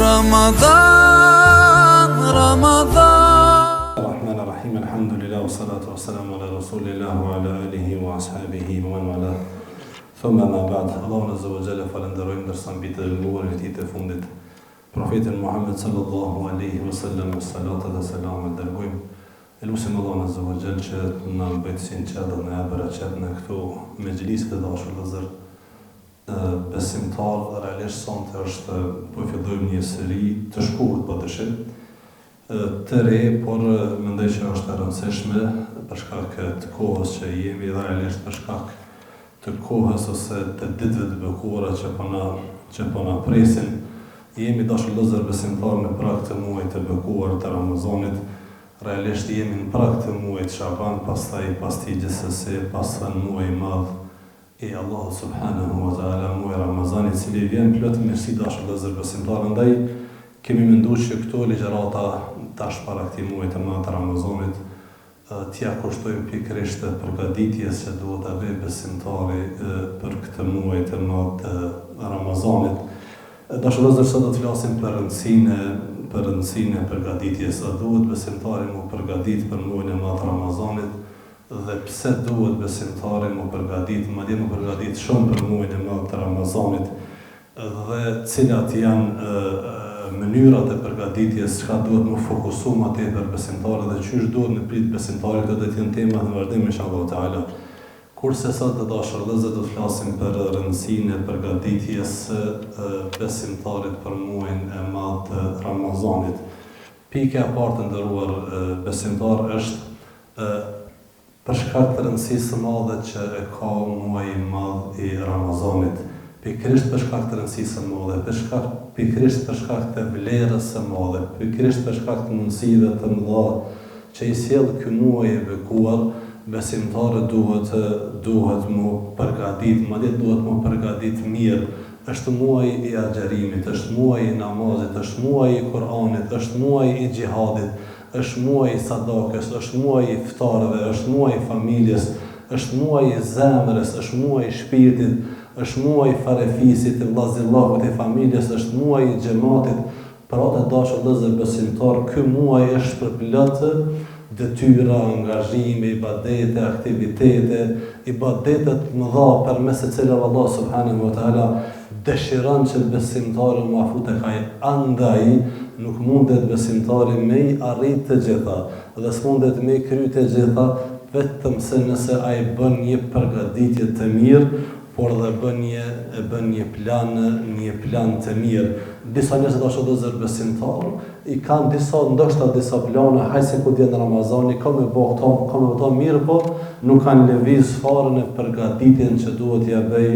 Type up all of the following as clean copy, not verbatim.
رمضان رمضان الرحمن الرحيم الحمد لله والصلاة والسلام على رسول الله وعلى آله وأصحابه ومن والاه ثم ما بعد. Allahu Azza wa Jalla falenderojmë ndërsa mbi të dërguarin e tij të fundit profetin Muhammed sallallahu alaihi wasallam salatu dhe selam dërgojmë. Elusim Allahu Azza wa Jalla që na bëjë sinqert dhe na bëraqet në këto mexhlise të dashur vëllezër besimtar. Realisht sonte është po fillojmë një seri të shkurtër po dëshim të re, por mendoj që është e rëndësishme për shkak të kohës që jemi dhe realisht për shkak të kohës ose të ditëve të bekuara që po na presin. Jemi dashur vëllezër besimtar në prag të muajit të bekuar të Ramazanit. Realisht jemi në prag të muajit Shaban, pastaj gjithsesi pas muaj i madh i Allahu subhanahu wa taala, muaj Ramazani, i cili vjen plot mirësi dashur vëllezër besimtar. Andaj kemi menduar që këto ligjërata tash para këtij muaji të madh të Ramazanit t'ia kushtojmë pikërisht përgatitjes që duhet ta bëjë besimtari për këtë muaj të madh të Ramazanit. Dashur vëllezër, sot do të flasim për rëndësinë e përgatitjes. Sa duhet besimtari mu përgatit për muajin e madh të Ramazanit dhe pse duhet besimtari mu përgatit, madje mu përgatit shumë për muajin e madh të Ramazanit dhe cilat janë mënyrat e përgatitjes, çka duhet më fokusu më tepër besimtarët dhe çysh duhet në prit besimtarit, do të jenë tema në vazhdim inshallah taala. Kurse sot të dashur vëllezër do të flasim për rëndësinë e përgatitjes besimtarit për muajin e madh të Ramazanit. Pika e parë të nderuar besimtar është për shkak të rëndësisë së madhe që e ka muaji i madh i Ramazanit. Pikërisht për shkak të rëndësisë së madhe, pikërisht për shkak të vlerës së madhe, pikërisht për shkak të mundësive të mëdha që i sjell ky muaj i bekuar, besimtarët duhet mu përgatit, madje duhet mu përgatit mirë. Është muaj i agjerimit, është muaj i namazit, është muaj i Kur'anit, është muaj i xhihadit, është muaj i sadakës, është muaj i iftarëve, është muaj i familjes, është muaj i zemrës, është muaj i shpirtit, është muaj i farefisit, i vllazëllahut, i familjes, është muaj i xhamatit. Pra të dashur vëllezër besimtar, ky muaj është përplot detyra, angazhime, ibadete, aktivitete, ibadetet mëdha përmes të cilave Allah subhanahu wa taala dëshiron që besimtari mu afru tek ai. Andaj nuk mundet besimtari me i arrit të gjitha dhe s'mundet me i kry të gjitha vetëm se nëse ai bën një përgatitje të mirë, por dhe bën një plan të mirë. Disa njerëz dashur vëllezër besimtar i kanë ndoshta disa plane, hajse ku vjen Ramazani, ka me bëu mirë, po nuk kanë lëviz fare në përgatitjen që duhet ja bëj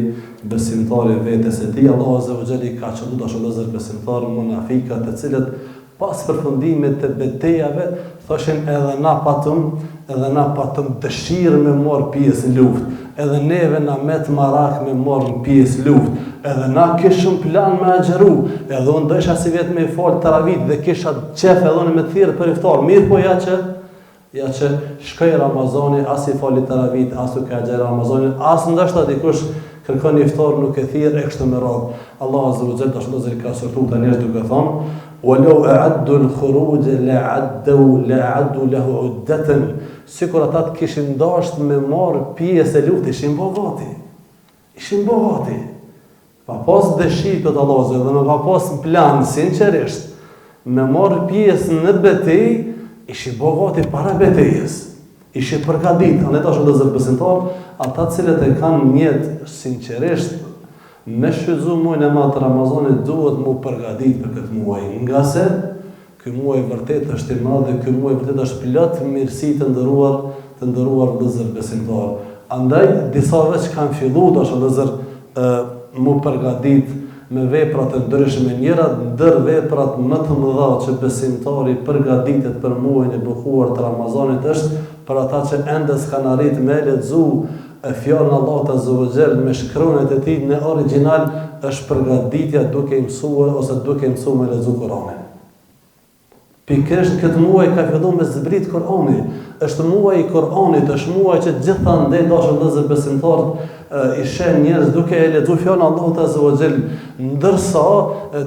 besimtari vetes e tij. Allahu Azza wa Jalla ka çelur dashur vëllezër besimtar munafikat, të cilët pas përfundimit të betejave thoshin edhe na patëm dëshirë me marr pjesë në luftë, edhe neve na met marak me marr pjesë luftë, edhe na kishëm plan me agjeru, edhe unë dësha si vetë me fal taravit dhe kisha qef edhe unë me thirrë për iftar. Mirë po ja që shkoj Ramazani, as i fali taravit, as u ka agjeru Ramazani, as ndoshta dikush kërkon iftar nuk e thirr e kështu me radhë. Allah Azza wa Jalla dashur vëllezër ka sortu ta njerëz duke thonë ولو أعدوا الخروج لأعدوا له عدة. Sikur ata të kishin dashur me marr pjesë e luftë, ishin bogati. Pa pas dëshirë të Allahut dhe me pa pas plan sinqerisht me marr pjesë në betejë, ishin bogati para betejës. Ishin përgatitur. Andaj tash vëllezër besimtar, ata të cilët e kanë mjet sinqerisht me shfrytzu muajin e madh të Ramazanit, duhet mu përgatit për këtë muaj, nga se ky muaj vërtet është i madh dhe ky muaj vërtet është plot mirësi të nderuar vëllezër besimtar. Andaj disa veç kanë filluar tash vëllezër mu përgatit me vepra të ndryshme. Njëra ndër veprat më të mëdha që besimtari përgatitet për muajin e bekuar të Ramazanit është për ata që ende s'kan arrit me lexu fjalën Allahut Azza wa Jall me shkronjat e tij në origjinal, është përgatitja duke mësuar me lexu Kur'anin. Pikërisht këtë muaj ka filluar me zbrit Kur'ani. Është muaji i Kur'anit, është muaji që gjithandej dashur vëllezër besimtarë i sheh njerëz duke e lexuar fjalën Allahut Azza wa Jall, ndërsa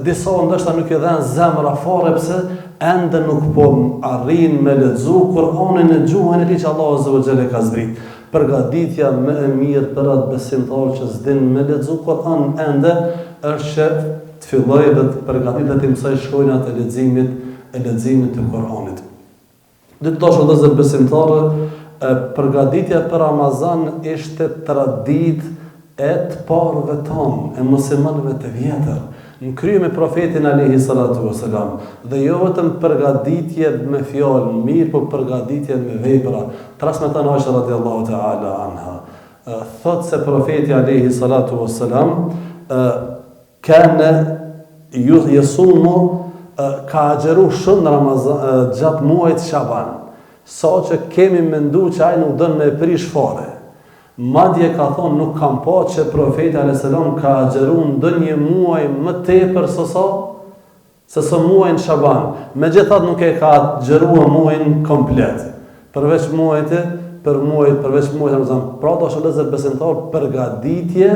disa ndoshta nuk i dhanë zemra fare pse ende nuk po arrin me lexu Kur'anin në gjuhën e tij që Allahu Azza wa Jall e ka zbrit. Përgatitja më e mirë për atë besimtar që s'din me lexu Kur'an ende është që të fillojë dhe të përgatitet të mësoj shkronjat e leximit të Kur'anit. Dhe të dashur vëllezër besimtarë, përgatitja për Ramazan ishte traditë e të parëve tonë, e muslimanëve të vjetër, në krye me profetin alayhi salatu wasalam, dhe jo vetëm përgatitje me fjalë mirë, por përgatitje me vepra. Transmeton Aisha radhiyallahu ta'ala anha, thot se profeti alayhi salatu wasalam kana yasumu, ka agjeru shumë në Ramazan gjatë muajit Shaban, sa që kemi mendu që ai nuk dën me prish fare. Madje ka thonë nuk kam pa që profeti a.s. ka agjeru ndonjë muaj më tepër se sa muajin Shaban. Megjithatë nuk e ka agjeruar muajin komplet. Përveç muajit Ramazan. Pra dashur vëllezër besimtar, përgatitje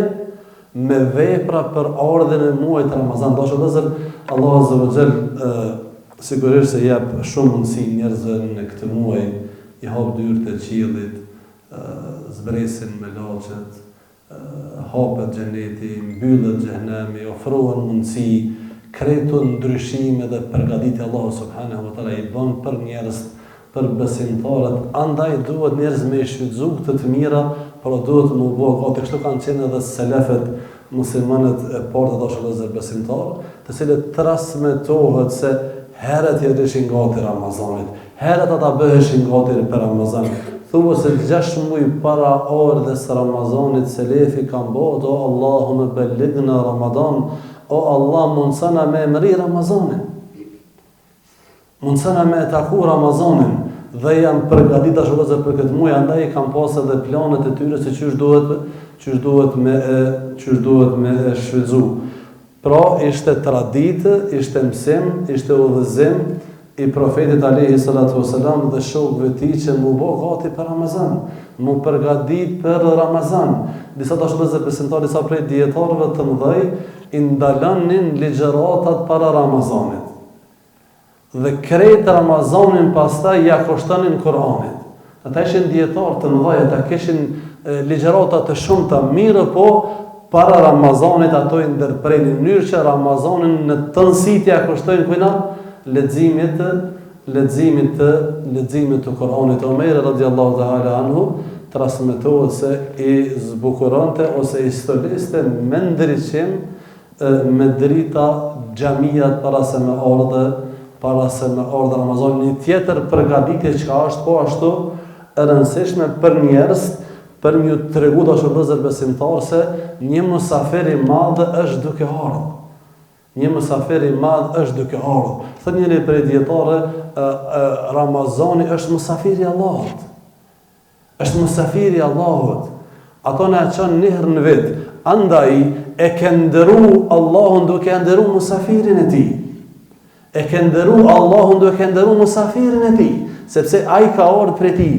me vepra për ardhen e muajit Ramazan. Dashur vëllezër, Allahu Azza wa Jall sigurisht se jep shumë mundësi njerëzve në këtë muaj, i hap dyert e qiellit, zbresin me laçet, hapet xheneti, mbyllet xhenemi, ofrohen mundësi, kreton ndryshime dhe përgatitje Allahu subhanahu wa taala i bën për njerëz, për besimtarët. Andaj duhet njerëz me shfrytzu të mira, por duhet më bëu ato kështu kanë qenë edhe selefët, muslimanët e parë të dashur vëllezër besimtarë, të cilët transmetohet se herët i rishin gati Ramazanit, herët ata bëheshin gati për Ramazan. Thuhet se 6 muaj para ardhes Ramazanit selefi kanë bërë: o Allahumma ballighna Ramadan, o Allah mundsana me emri Ramazanin, mundsana me taku Ramazanin, dhe janë përgatitur dashur vëllezër për këtë muaj, andaj kanë pasur edhe planet e tyre se çish duhet me shfrytzu. Pra ishte traditë, ishte mësim, ishte udhëzim i profetit alayhi salatu wasalam dhe shokëve të tij që mu bë gati për Ramazan, mu përgatit për Ramazan. Disa dashur vëllezër besimtarë, disa prej dietarëve të mëdhej i ndalonin ligjëratat para Ramazanit. Dhe krejt Ramazanin pastaj ja kushtonin Kur'anit. Ata ishin dietarë të mëdhej, ata kishin ligjërata të shumta, mirë po para Ramazanit ato i ndërprenin në mënyrë që Ramazanin në tënësit ja kushtojnë kujna leximit të Kur'anit. Omer radhiyallahu ta'ala anhu transmetohet se i zbukuronte ose i stoliste me ndriçim me drita xhamiat para se me ardhe Ramazan. Një tjetër përgatitje që është po ashtu e rëndësishme për njerëz, për m'ju tregu dashur vëllezër besimtarë se një musafir i madh është duke ardhur. Një musafir i madh është duke ardhur. Thot njëri prej dietarëve, Ramazani është musafiri i Allahut. Është musafiri i Allahut. Ato na çon një herë në vit. Andaj e ka ndëru Allahun duke ndëru musafirin e tij. E ka ndëru Allahun duke ndëru musafirin e tij, sepse ai ka ardhur prej tij.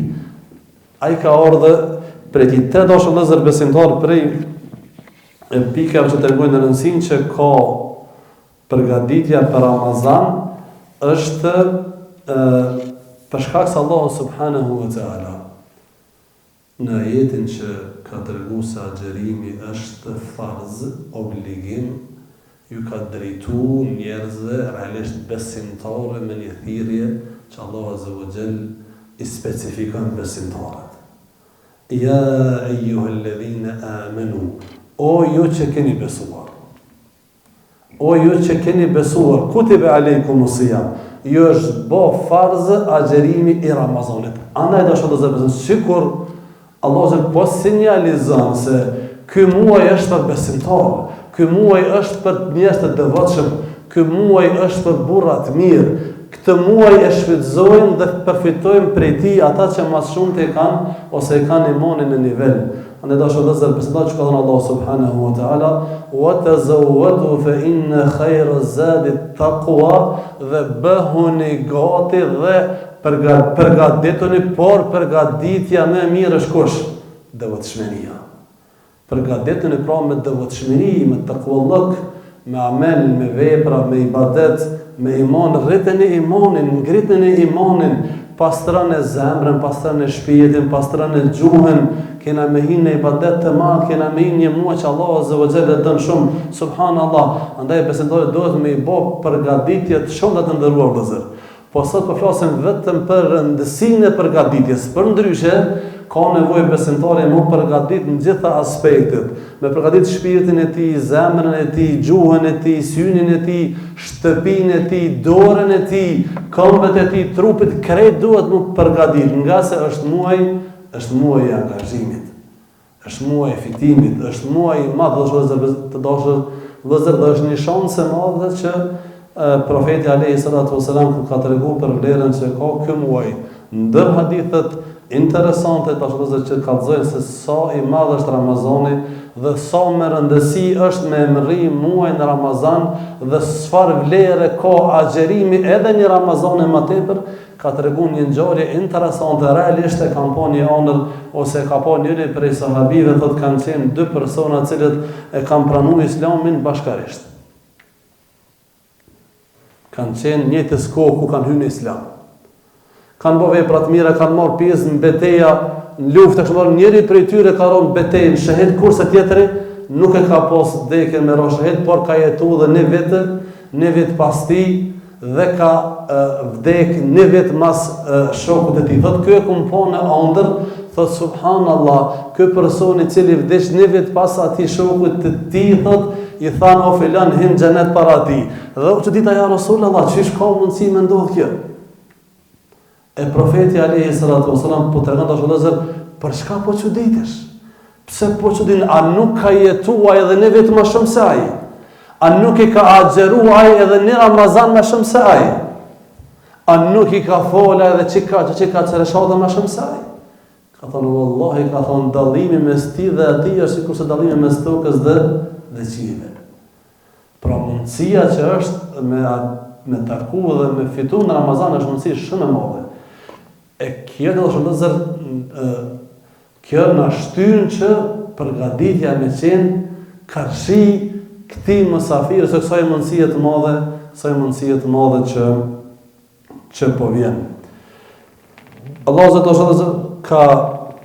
Ai ka ardhur prej tij. Të dashur vëllezër besimtarë, prej pikave që tregojnë rëndësinë që ka përgatitja për Ramazan është për shkak se Allahu subhanahu wa taala në ajetin që ka treguar se agjerimi është farz, obligim, ju ka drejtu njerëzve realisht besimtare me një thirrje që Allahu azza wa jall i specifikon besimtarët. Ja eyyuhalladhina amanu, o ju që keni besuar, o ju që keni besuar, kutibe alaykumus siyam, ju është bë farz agjerimi i Ramazanit. Andaj dashur të zëvendësoj, sikur Allahu po sinjalizon se ky muaj është për besimtarë, ky muaj është për njerëz të devotshëm, ky muaj është për burra të mirë. Këtë muaj e shfrytëzojnë dhe përfitojnë prej tij ata që më shumë të kanë ose e kanë imanin në nivel. Andaj dashur vëllezër, besimtar që ka thënë Allah subhanahu wa taala, wa tazawwadu fa inna khayra zadi taqwa, dhe bëhuni gati dhe përgatituni, por përgatitja më e mirë është kush? Devotshmëria. Përgatituni pra me devotshmëri, me taqwallok, me amel, me vepra, me ibadet, me iman, rriteni imanin, ngriteni imanin, pastrani zemrën, pastrani shpirtin, pastrani gjuhën, kena me hinë në ibadet të madh, kena me hinë një muaj që Allah azza wa jalla dën shumë, subhanallah. Andaj besimtarët duhet me i bë përgatitje të shumta të ndëruar vëllezër. Po sot po flasim vetëm për rëndësinë e përgatitjes. Për ndryshe, ka nevojë besimtari më përgatit në gjitha aspektet, me përgatit shpirtin e tij, zemrën e tij, gjuhën e tij, synin e tij, shtëpinë e tij, dorën e tij, këmbët e tij, trupit, krejt duhet më përgatit, nga se është muaj i angazhimit, është muaj i fitimit, është muaj i madh të dashur vëllezër, dhe është një shans e madhe që profeti alayhi salatu wasalam kur ka treguar për vlerën që ka ky muaj, ndër hadithet interesante të ashtu që kallëzojnë se sa i madh është Ramazani dhe sa me rëndësi është me emëri muajin Ramazan dhe çfarë vlere ka agjerimi edhe një Ramazan e më tepër, ka treguar një ngjarje interesante, realisht e kanë pa një ëndër ose ka pa njëri prej sahabive, thotë kanë qenë dy persona të cilët e kanë pranuar Islamin bashkarisht. Kanë qenë njëjtës kohë ku kanë hyrë në Islam. Kanë bërë vepra të mira, kanë marrë pjesë në betejë, në luftë, kështu njëri prej tyre ka rënë betejë në shahid, kurse tjetri nuk e ka pas vdekjen me rreth shahid, por ka jetuar dhe një vit pas tij dhe ka vdek një vit mas shokut e tij. Thotë ky e kompon në ëndër, thotë subhanallah, ky person i cili vdesh një vit pas atij shokut të tij, thotë i than o filan hin xhenet para ti. Dhe u çudita ja Rasulullah, çish ka mundësi me ndodh kjo? E profeti alayhi salatu wasalam po tregon tash vëllezër, për çka po çuditesh? Pse po çudin? A nuk ka jetuar edhe në vetë më shumë se ai? A nuk i ka agjeruar edhe në Ramazan më shumë se ai? A nuk i ka fola edhe çka çeleshata më shumë se ai? Ka thonë wallahi, ka thonë dallimi mes ti dhe atij është sikur se dallimi mes tokës dhe qiellit. Pra mundësia që është me taku dhe me fitu në Ramazan është mundësi shumë e madhe. E kjo do të thotë kjo na shtyn që përgatitja me qenë karshi këtij mysafiri se kësaj mundësie të madhe që po vjen. Allahu zot ka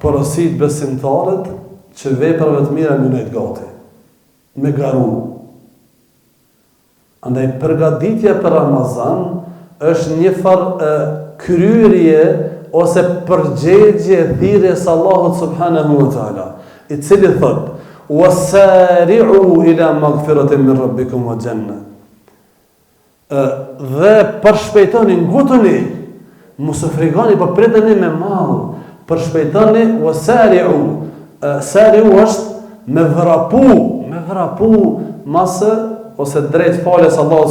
porosit besimtarët që veprave të mira më nejt gati, me garu. Andaj përgatitja për Ramazan është një farë kryerje ose përgjegje thirrjes Allahut subhanahu wa taala, i cili thot: "Wasari'u ila maghfiratin min rabbikum wa janna." Dhe përshpejtoni, ngutuni, mos u frikoni, po priteni me mall, përshpejtoni, wasari'u. Sari'u është me vrapu masë ose drejt falës Allahut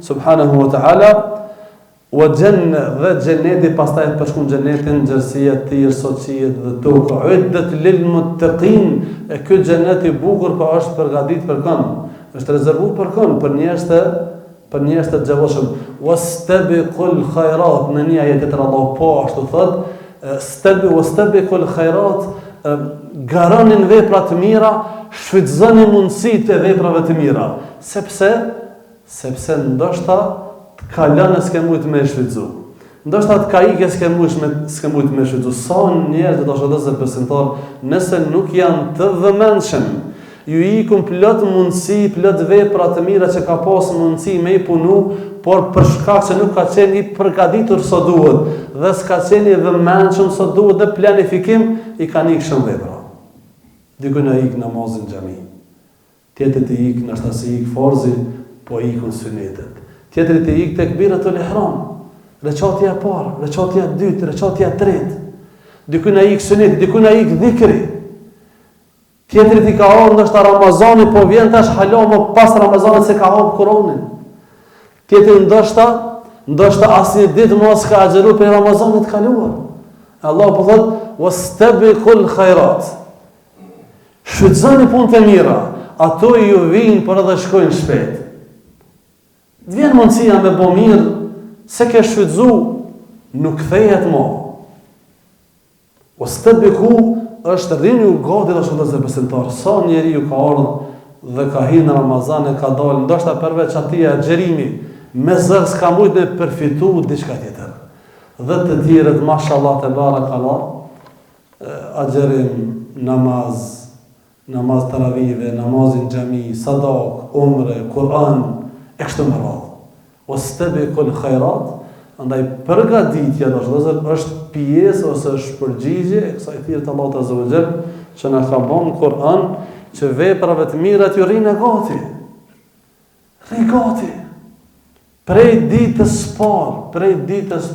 subhanahu wa taala. Wa janna, dhe xheneti, pastaj përshkon xhenetin, gjerësia e tij, soçiet dhe toka, uddat lil muttaqin. E ky xhenet i bukur po është përgatitur për kënd, është rezervuar për kënd, për njerëz të xhavshëm. Wastabiqul khairat, në një ajet tjetër Allah po ashtu thot, wastabiqul khairat, garonin vepra të mira, shfrytëzoni mundësitë e veprave të mira, sepse ndoshta ka lënë s'ke mujtë me shfrytëzu. Ndoshta të ka ikë s'ke mujtë me shfrytëzu. Sa njerëz do të shohësh besimtar, nëse nuk janë të vëmendshëm, ju ikun plot mundësi, plot vepra të mira që ka pas mundësi me i punu, por për shkak se nuk ka qenë i përgatitur sa duhet dhe s'ka qenë i vëmendshëm sa duhet dhe planifikim, i kanë ikë shumë vepra. Dikujt na ik namazin në xhami. Tjetrit i ik ndoshta si ik farzi, po ikun sunetet. Tjetëri të ikë tekbiratul ihram, recatja e parë, recatja e dytë, recatja e tretë. Dikujt na ikë sunet, dikujt na ikë dhikri. Tjetëri të ka ardhur ndoshta Ramazani, po vjen tash hala më pas Ramazanit se ka hap Kur'anin. Tjetëri ndoshta asnjë ditë mos ka agjeruar për Ramazanit të kaluar. Allah po thot: "Wastabiqul khairat." Shfrytëzoni punët e mira, ato ju vinë por edhe shkojnë shpejt. Të vjen mundësia me bo mirë, se ke shfrytëzu, nuk kthehet më. O stabiqu është rinju gati të shëndetësve besimtar. Sa njeri ju ka ardhur dhe ka hyrë në Ramazan e ka dalë, ndoshta përveç atij xherimi, me zër s'ka mujt me përfitu diçka tjetër. Dhe të tjerët, mashallah te barakallah, agjerim, namaz taravive, namazin xhami, sadak, umre, Kur'an, e kështu me radhë. Wastabiqul khairat, andaj përgatitja është pjesë ose është përgjigje e kësaj thirrje të Allahut Azza wa Jall që na ka bën Kur'an që veprave të mira t'ju rrinë gati. Rri gati. Prej ditës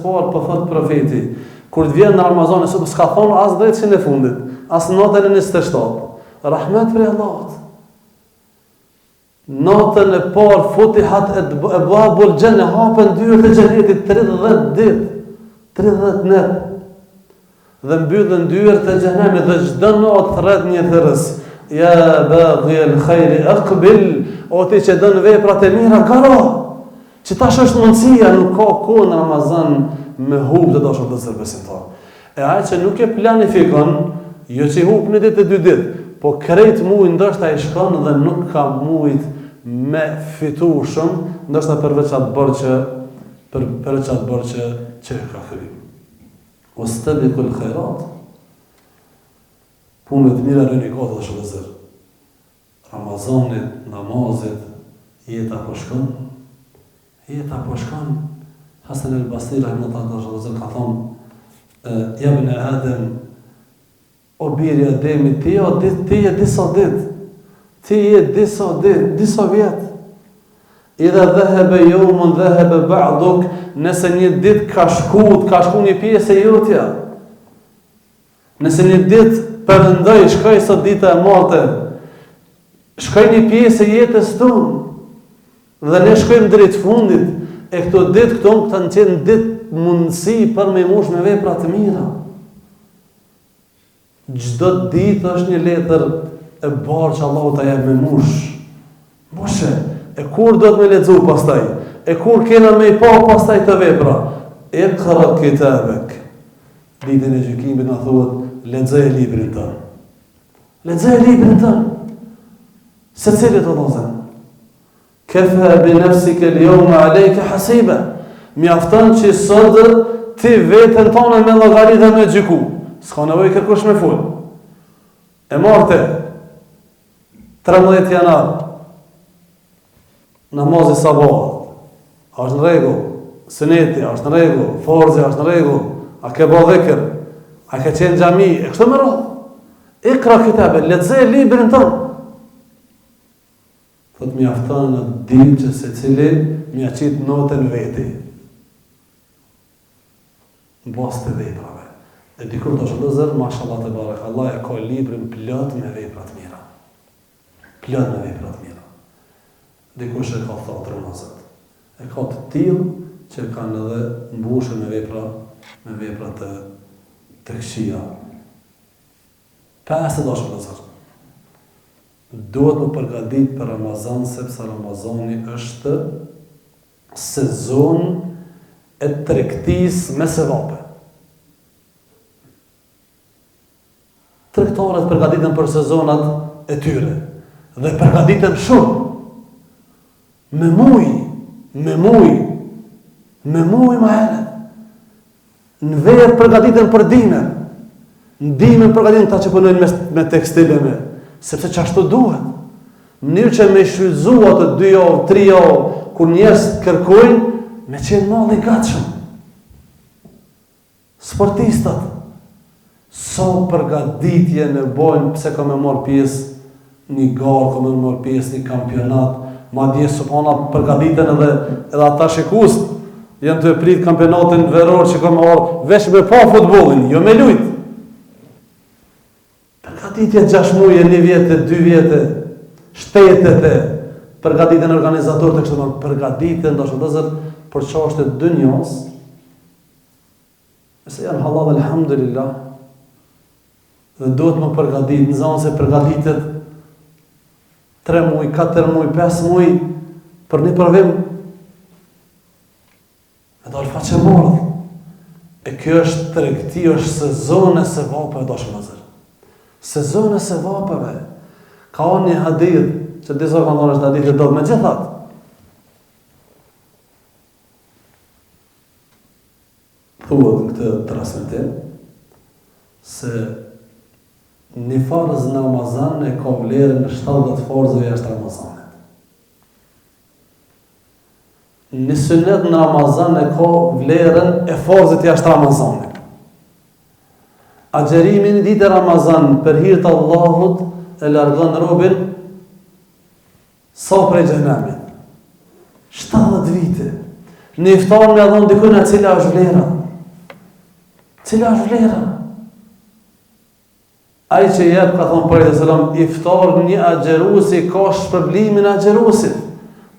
parë, po thot profeti, kur të vjen në Ramazan, s'ka thonë as drejtësin e fundit, as natën e 27. Rahmet prej Allahut. Natën e parë futihat e babul xhenne, hapen dyert e xhenetit 30 ditë, 30 net. Dhe mbyllen dyert e xhenemit dhe çdo natë thret një thërës. Ja baghi al-khair aqbil, o ti që don veprat e mira, karo. Që tash është mundësia, nuk ka kohë në Ramazan me hub të dashur të zërbesimtar. E ai që nuk e planifikon, jo që hub në ditë e 2 ditë, po krejt mujt ndoshta i shkon dhe nuk ka mujt me fitu shumë, ndoshta përveç atë borxhe që ka kryer. Wastabiqul khairat. Punët mira rëni gati dhe shëllëzër. Ramazanit, namazit, jeta po shkon. Hasan al-Basri rahimahullah dhe shëllëzër ka thonë, jabën e Adem, o birë e Ademi, ti je disa vjetë. Idha dhehebe jomën, dhehebe ba'duk, nëse një ditë ka shku një pjesë e jotja. Nëse një ditë përndoj, shkoj sot dita e marte, shkoj një pjesë e jetës tonë, dhe ne shkojmë drejt fundit, e këto ditë këto kanë qenë ditë mundësi për me mush me vepra të mira. Çdo ditë është një letër e barë që Allahu ta jep me mush. Moshe, e kur do të me lexu pastaj? E kur kena me i pa pastaj të vepra? Iqra kitabek. Ditën e gjykimit na thuhet, lexoje librin tënd. Lexoje librin tënd. Secili të vëllezër. Kafa bi nafsika al-yawma 'alayka hasiba. Mjafton që sot ti veten tonë me llogari dhe me gjyku. S'ka nevojë kërkosh me fol. E marte 13 janar. Namazi sabah. Është në rregull. Suneti është në rregull, forzi është në rregull. A ke bë dhikr? A ke qenë xhami? E kështu me radhë. Iqra kitabe, lexoj librin tënd. Thot mjafton në ditë që secili mja qit notën veti. Në bazë të veprave. E dikur të shëllëzër, mashallah të barek, Allah e ka librin plot me veprat mira. Dikush e ka thot Ramazan. E ka të tillë që kanë edhe mbushur me vepra të këqija. Pas të dashur Ramazan. Duhet më përgatit për Ramazan, sepse Ramazani është sezon e tregtis me sevape. Tregtarët përgatiten për sezonat e tyre dhe përgatiten shumë. Me muj ma herët. Në verë përgatiten për dinën. Në dinën përgatiten ta që punojnë me tekstile me. Sepse që ashtu duhet. Mënyrë që me shfrytëzu atë 2 javë, 3 javë, kur njerëz kërkojnë, me qenë malli gatshëm. Sportistat, sa përgatitje në bojnë, pse ka me marrë pjesë një garë, ka me marrë pjesë një kampionat, ma dje subhana përgatiten edhe ata shikus, janë të prit kampionatin veror që ka me marrë, veç me pa futbolin, jo me lujt. Përgatitje 6 muaj, 1 vjetë, 2 vjetë, shtetet e përgatitjen organizatorët e kështu me përgatitjen dashur për çështjet e dunjos. Se janë halal alhamdulillah. dhe duhet më përgatit, në zonë se përgatitet 3 muaj, 4 muaj, 5 muaj për një provim e dalë faqemardh. E kjo është tregti, është sezon e sevapeve, dashur vëllezër. Sezon e sevapeve. Ka një hadith që disa kanë thënë është hadith i dobët, megjithatë thuhet në këtë transmetim se një farz në Ramazan e ka vlerën në 70 farzëve jashtë Ramazanit. Një sunet në Ramazan e ka vlerën e farzit jashtë Ramazanit. Agjerimi në ditë e Ramazan për hir të Allahut e largon robin sa prej xhenemit. 70 vite. Në iftar me adhon dikujna cila është vlera. Cila është vlera? Ai që jep, ka thonë Profeti sallallahu alajhi wasallam, iftar një agjeruesi ka shpërblimin e agjeruesit.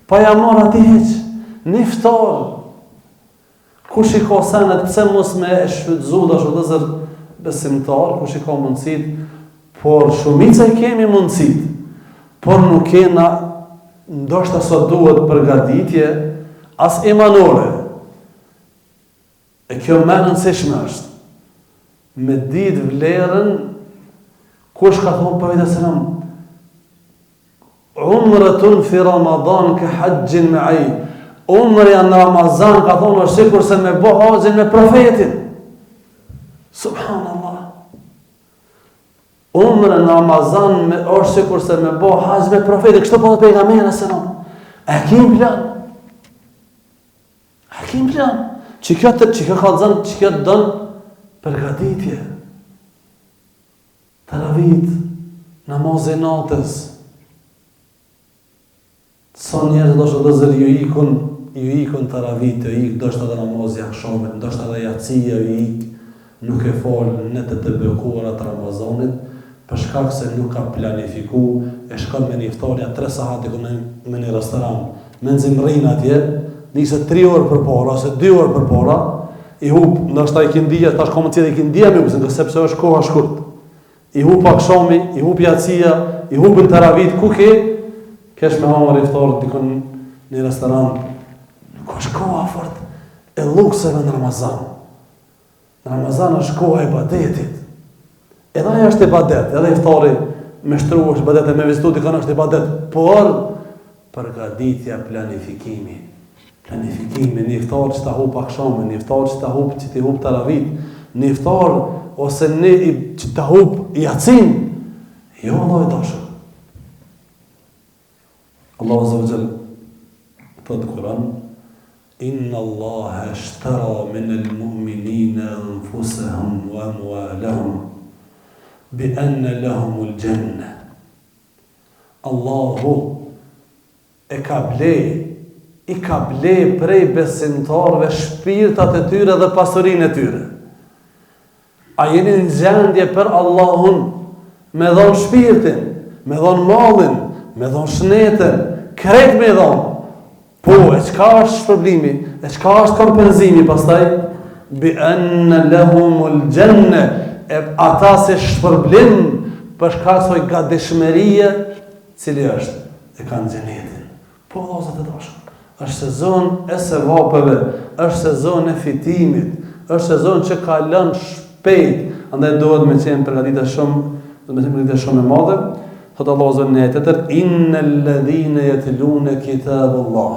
Pa ja marr atij hiç. Në iftar. Kush i ka senet, pse mos me e shfrytzu dashur vëllezër besimtar, kush i ka mundësit, por shumica i kemi mundësit, por nuk kena ndoshta sot duhet përgatitje as imanore. E kjo më rëndësishme është. Me ditë vlerën, kush ka thonë Profeti sallallahu alajhi wasallam, umratun fi Ramadan ka hajjin ma'i. Umrja në Ramazan ka thonë është sikur se me bo haxhin me profetin. Subhanallah. Umrja në Ramazan është sikur se me bo haxh me profetin. Kështu po thotë pejgamberi sallallahu alajhi wasallam. A kim plan? A kim plan? Që kjo don përgatitje. Taravit, namazin natës. Sa njerëz do të thotë ju ikun taravit, ju ik ndoshta edhe namazi akşamit, ndoshta edhe jacia ju ik, nuk e fal netët e bekuara të Ramazanit, për shkak se nuk ka planifiku, e shkon me një iftarja 3 sahat me një restoran, me nximrin atje, nisë 3 orë përpara ose 2 orë përpara, i hub, ndoshta i kindia, tash ka mundësi i kindia me usën, sepse është koha shkurt. I hub akşami, i hub jacia, i hub në taravit, ku ke? Kesh me hamar iftar dikon një restoran. Nuk është koha fort e lukseve në Ramazan. Në Ramazan është koha e ibadetit. Edhe ajo është ibadet, edhe iftari me shtru është ibadet, me vizitu dikon është ibadet, por përgatitja, planifikimi. Planifikimi, një iftar që ta hub akşam, një iftar që ta hub që ti hub taravit, një iftar ose një që ta hub jacin. Jo, Allah i dashur. Allah azza wa jall thotë në Kur'an: Inna Allah ashtara min al-mu'minina anfusahum wa amwalahum bi anna lahum al-janna. Allahu i ka ble prej besimtarëve shpirtat e tyre dhe pasurinë e tyre. A jeni në gjendje për Allahun me dhon shpirtin, me dhon mallin, me dhon shnetën, krejt me dhon. Po, e qka është shpërblimi? E qka është kompenzimi pastaj? Bi anna lahumul janna, e ata se shpërblim për shkak soj gatishmërie, cili është? E kanë xhenetin. Po, vëllezër të dashur, është sezon e sevapeve, është sezon e fitimit, është sezon që ka lënë shpejt, andaj duhet me qenë përgatitur shumë e madhe. Thotë Allahu azza wa jalla: Innal ladhina yatluna kitabullah.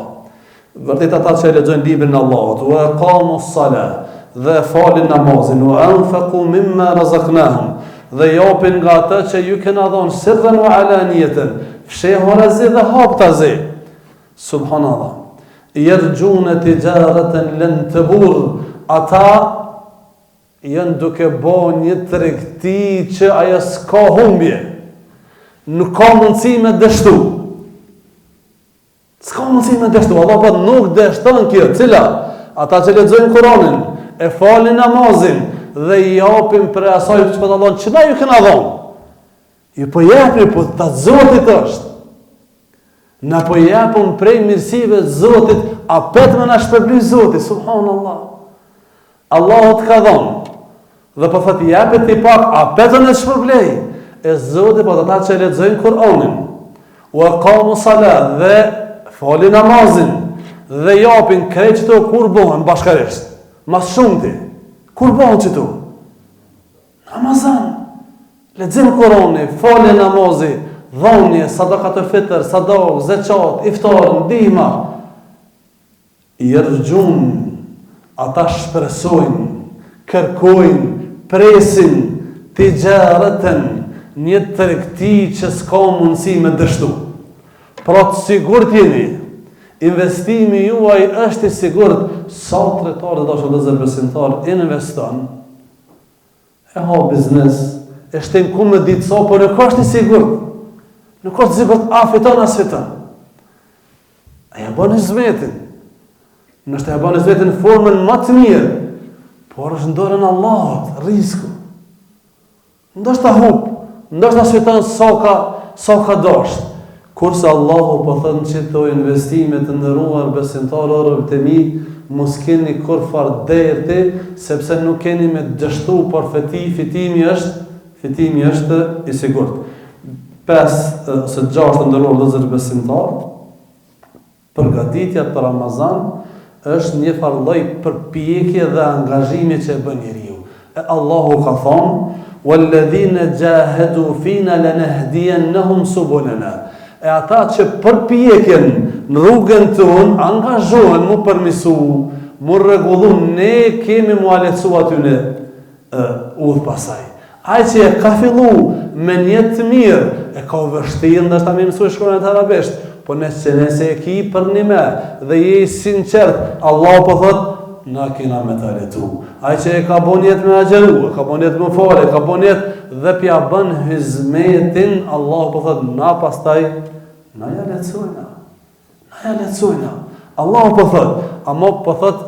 Vërtet ata që lexojnë librin e Allahut, wa aqamus salat, dhe falin namazin, wa anfaqu mimma razaqnahum, dhe japin nga atë që ju kena dhënë, sirran wa alaniyatan, fshehurazi dhe haptazi. Subhanallah. Yarjuna tijaratan lan tabur. Ata janë duke bërë një tregti që ajo s'ka humbje. Nuk ka mundësi me dështu. S'ka mundësi me dështu. Allah po nuk dështon kjo. Cila? Ata që lexojnë Kur'anin, e falin namazin dhe i japin për asaj që po Allah që na ju kena dhënë. Ju po japni, po ta Zotit është. Na po japun prej mirësive Zotit, a petë me na shpërbly Zotit, subhanallah. Allahu të ka dhënë dhe po thot japet ti pak, a petën e shpërblej? E Zoti po ata që lexojnë Kur'anin, u aqamu salat dhe falin namazin dhe japin krejt çto kur bëhen bashkërisht. Mas shumti. Kur bëhen çto? Ramazan. Lexim Kur'anin, falin namazi, dhënie, sadakatul fitr, sadak, zeqat, iftar, ndihma. Jergjun, ata shpresojnë, kërkojnë, presin, tijaretën, një tregti që s'ka mundësi me dështu. Pra të sigurt jeni, investimi juaj është i sigurt, sa tregtar dhe dashur vëllezër besimtar investon, e ha biznes, e shtem ku me ditë sa, por nuk është i sigurt. Nuk është i sigurt a fiton as fiton. A ja bën hizmetin. Nështë e bën hizmetin në formën më të mirë, por është në dorën e Allahut, risku. Ndoshta hub, ndoshta fiton sa ka dashur. Kurse Allahu po thënë që këto investime të ndëruar besimtarë orëve të mi, mos keni kur farë derti, sepse nuk keni me dështu, por fitimi është i sigurt. 5 ose 6 të ndëruar vëllezër besimtarë, përgatitja për Ramazan është një farë lloj përpjekje dhe angazhimi që e bën njeriu. E Allahu ka thonë: "Walladhina jahadu fina lanahdiyannahum subulana." E ata që përpjekjen në rrugën tonë, angazhohen mu përmisu, mu rregullu, ne kemi mu aletsu aty në udhë pasaj. Ai që e ka fillu me një të mirë, e ka vështirë, ndështë ta mi mësu shkronët arabisht, po nëse e ki për një me, dhe je i sinqert, Allah po thot, na kena me të aletu. Ai që e ka bon jetë me agjeru, e ka bon jetë me fare, e ka bon jetë dhe pja bën hizmetin, Allah po thot, na pastaj, na ja lecojna. Allah po thot, ama po thot,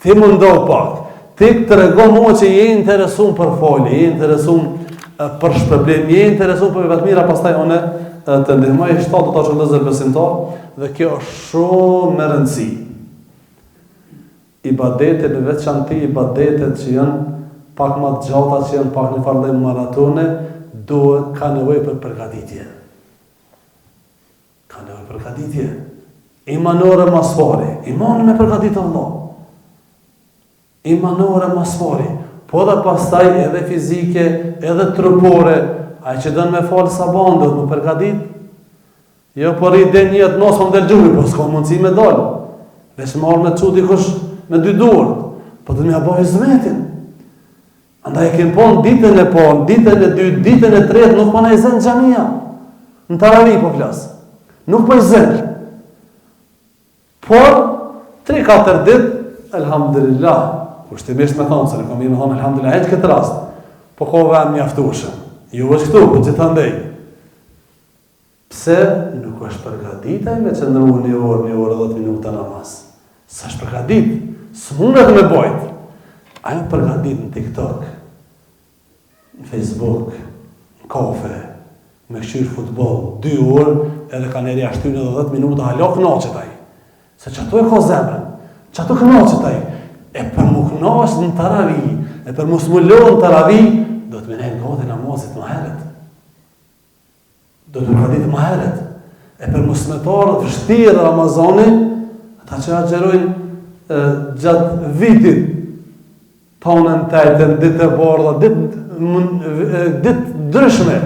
ti më ndohë pak, ti të rego mua që je interesun për fali, je interesun për shpërblim, je interesun për vetë mira, pastaj one të ndihmoj 7 të vëllezër besimtar, dhe kjo është shumë me rëndësi. Ibadetet në veçanti, ibadetet që janë pak më të gjata, që janë pak një farë maratone, ka nevojë për përgatitje. Ka nevojë për përgatitje. Imanore mas pari, imani me përgatitë Allah. Imanore mas pari, po dhe pastaj edhe fizike, edhe trupore, ai që dënë me falë saban, dhe më përgatit, jo por i den jetë nësë më del gjumi, po s'ka mundësi me dalë. Vesh marë me cu dikush me 2 dorë, po të mja bëjë zmetin. Andaj e kemë ponë ditën e ponë, ditën e 2, ditën e 3, nuk po në i zënë gjamia. Në taravi po flasë. Nuk po i zënë. Por, 3-4 ditë, elhamdulillah, kushtimisht me thonë, se në kom i me thonë, elhamdulillah, heqë këtë rast, po ko vend mjaftueshëm. Jo është këtu, po gjithandej. Pse nuk është përgatitaj me qëndru një orë, 10 minuta namaz. Sa është përgatit, së mundet me bojt. Ajo përgatit në TikTok, në Facebook, në kafe, me këshirë futbol, 2 orë, edhe ka neri ashtu në 10 minuta, halo knaqet aj. Se që ato e ka zemrën, që ato knaqet aj. E për mu knaqet në taravi, e për mu smullohë në taravi, do të menejnë gati namazit më heret. Do të përgatit më heret. E për musmetarët vështirë Ramazani, ata që agjerojnë gjatë vitit, tonën tajtën, ditë e bardha, ditë dryshme,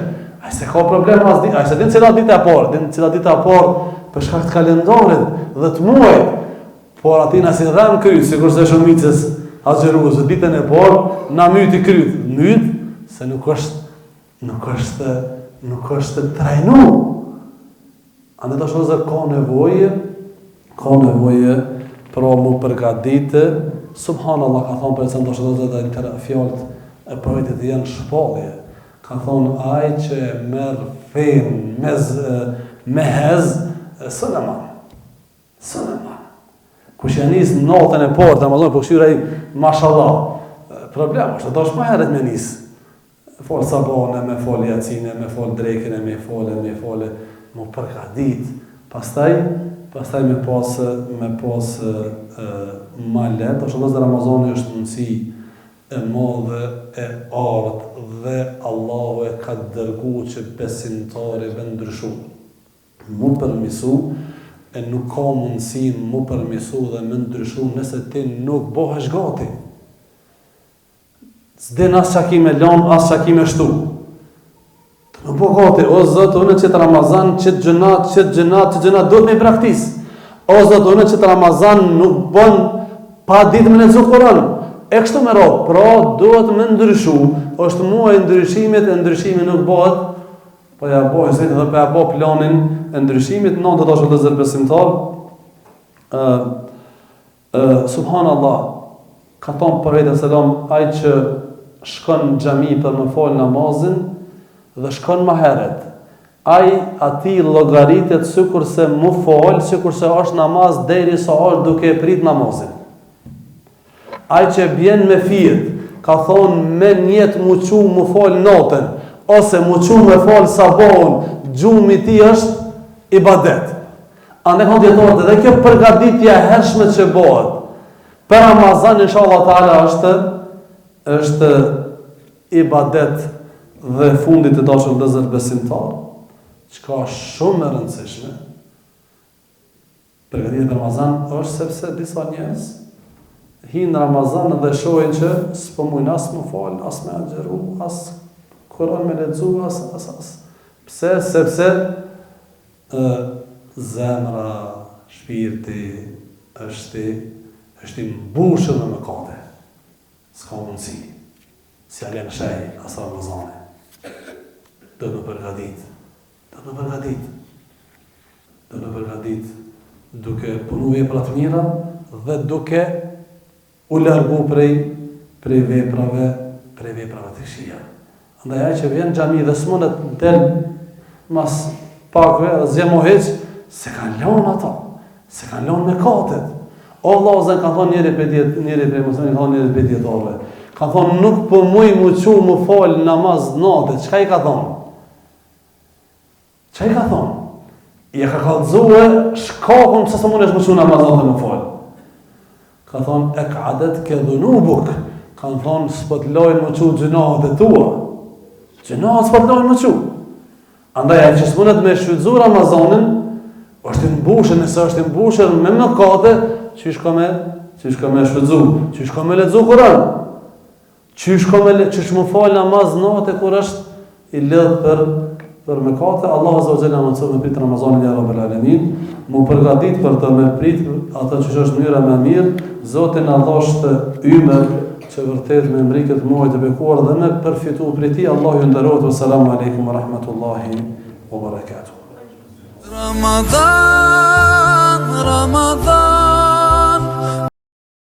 a se ka problem as ditë, a se dinë cila ditë e parë, për shkak të kalendarit dhe të muajt, por atina si dhemë krytë, si kurse shumicës agjeruës, ditën e parë, na myti krytë, se nuk është trajnu. Andë të shozër ka nevoje pra mu përgatitë, subhanallah ka thonë për e cëmë të shozër dhe në fjallët e projektit janë shpallje. Ka thonë aj që merë fejnë me hez, sëleman. Kush janë njësë në natën e parë të Amazon, po këshyra i mashallah, problem është, do është ma heret me njësë. Folë sabane, me folë jacine, me folë drekine, me folë, mu përgatit. Pastaj me pasë ma letë, është dhe Ramazani është mundësi e madhe e ardhë dhe Allahu e ka dërgu që besimtari me ndryshu. Mu përmisu e nuk ka mundësi mu përmisu dhe me ndryshu nëse ti nuk bohesh gati. S'din as qa ki me lan, as qa ki me shtu. Nuk po gati, o Zot, unë që të Ramazan, që të gjënat, do të me praktis. O Zot, unë që të Ramazan nuk bon pa ditë me lexu Kur'an. E kështu me radhë, pra duhet me ndryshu, është muaj ndryshimit, e ndryshimi nuk bëhet, po ja bëj zotë dhe po ja bëj planin e ndryshimit, non të dashur vëllezër besimtar. Subhanallah, ka thonë profeti selam, ai që shkon në xhami për më fal namazin dhe shkon më herët, ai ati llogaritet sikurse më fal, sikurse është namaz derisa është duke e prit namazin. Ai që bjen me fiet, ka thonë me njet mu qu mu fal natën, ose mu qu me fal sabahun, gjumi ti është ibadet. Ande kanë djetarët edhe kjo përgatitja e hershme që bëhet për Ramazan, inshallah taala është ibadet dhe fundit të dashur vëllezër besimtar, çka është shumë e rëndësishme. Përgatitja e Ramazan është sepse disa njerëz hinë Ramazan dhe shohin që s'po mujnë as më fal, as me agjeru, as Kur'an me lexu, as. Pse? Sepse zemra, shpirti është i mbushur me mëkate. S'ka mundësi. Si alen shej as Ramazani. Do të përgatit duke punu vepra të mira dhe duke u largu prej veprave të këqija. Andaj ai që vjen në xhami dhe s'mundet del mas pakve, zjemoheq, se kanë lënë ato, se kanë lënë mëkatet. O Allah, zën ka thonë njëri prej muslimanëve, thonë njëri prej dietarëve. Ka thonë nuk po muj mu qu mu fal namaz natë. Çka i ka thonë? I ka kallëzue shkakun pse s'mundesh mu qu namaz natë mu fal. Ka thonë e ka adet ke dhunubuk. Kanë thonë s'po të lojnë mu qu gjënahet e tua. Gjënahet s'po të lojnë mu qu. Andaj ai që s'mundet me shfrytzu Ramazanin, është i mbushur, nëse është i mbushur me mëkate, çish ka me shfrytzu, çish ka me lexu Kur'an. Çish më fal namaz natë kur është i lidh për mëkate. Allahu azza wa jalla më mëson me prit Ramazanin ya rabbel alamin, më përgatit për të më prit atë që është mënyra më e mirë. Zoti na dhoshte ymer që vërtet me mbrikët muaj të bekuar dhe me përfitu prej tij. Allahu ju nderohet. Wassalamu alaikum wa rahmatullahi wa barakatuh. Ramadan